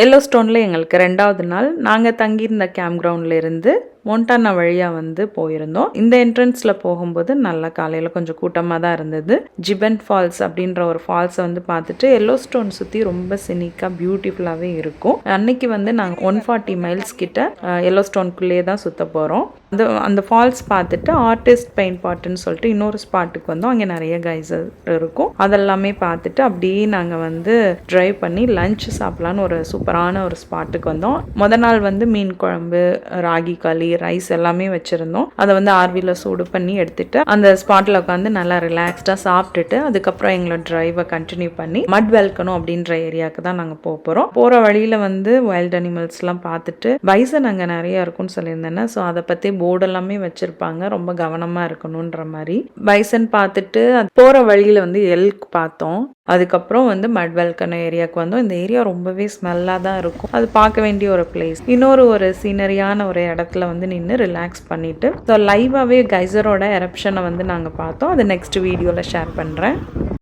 எல்லோஸ்டோனில் எங்களுக்கு 2வது நாள் நாங்கள் தங்கியிருந்த கேம்ப் கிரவுண்டில் இருந்து மோண்டானா வழியாக வந்து போயிருந்தோம். இந்த என்ட்ரன்ஸில் போகும்போது நல்லா காலையில் கொஞ்சம் கூட்டமாக தான் இருந்தது. ஜிபன் ஃபால்ஸ் அப்படின்ற ஒரு ஃபால்ஸை வந்து பார்த்துட்டு எல்லோஸ்டோன் சுற்றி ரொம்ப சினிக்காக பியூட்டிஃபுல்லாகவே இருக்கும். அன்னைக்கு வந்து நாங்கள் 140 மைல்ஸ் கிட்ட எல்லோஸ்டோனுக்குள்ளேயே தான் சுற்ற போகிறோம். அந்த ஃபால்ஸ் பார்த்துட்டு ஆர்டிஸ்ட் பெயிண்ட் பாட்டுன்னு சொல்லிட்டு இன்னொரு ஸ்பாட்டுக்கு வந்தோம். அங்கே நிறைய கைசர் இருக்கும். அதெல்லாமே பார்த்துட்டு அப்படியே நாங்கள் வந்து ட்ரைவ் பண்ணி லஞ்ச் சாப்பிட்லான்னு ஒரு சூப்பரான ஒரு ஸ்பாட்டுக்கு வந்தோம். முதல் நாள் வந்து மீன் குழம்பு, ராகி களி, ரைஸ் எல்லாமே வச்சுருந்தோம். அதை வந்து ஆர்வியில் சூடு பண்ணி எடுத்துட்டு அந்த ஸ்பாட்டில் உட்காந்து நல்லா ரிலாக்ஸ்டாக சாப்பிட்டுட்டு அதுக்கப்புறம் எங்களோட ட்ரைவை கண்டினியூ பண்ணி மட் வெல்கணும் அப்படின்ற ஏரியாவுக்கு தான் நாங்கள் போகிறோம். போகிற வழியில் வந்து வைல்ட் அனிமல்ஸ்லாம் பார்த்துட்டு பைசன் அங்கே நிறைய இருக்கும்னு சொல்லியிருந்தேன்னா, ஸோ அதை பற்றி போர்டு எல்லாமே வச்சுருப்பாங்க. ரொம்ப கவனமாக இருக்கணுன்ற மாதிரி பைசன் பார்த்துட்டு போகிற வழியில் வந்து எல்க் பார்த்தோம். அதுக்கப்புறம் வந்து மட் வெல்கன் ஏரியாவுக்கு வந்தோம். இந்த ஏரியா ரொம்பவே ஸ்மெல்லாக தான் இருக்கும். அது பார்க்க வேண்டிய ஒரு பிளேஸ். இன்னொரு ஒரு சீனரியான ஒரு இடத்துல வந்து நின்று ரிலாக்ஸ் பண்ணிவிட்டு ஸோ லைவாகவே கைசரோட எரப்ஷனை வந்து நாங்கள் பார்த்தோம். அது நெக்ஸ்ட் வீடியோவில் ஷேர் பண்ணுறேன்.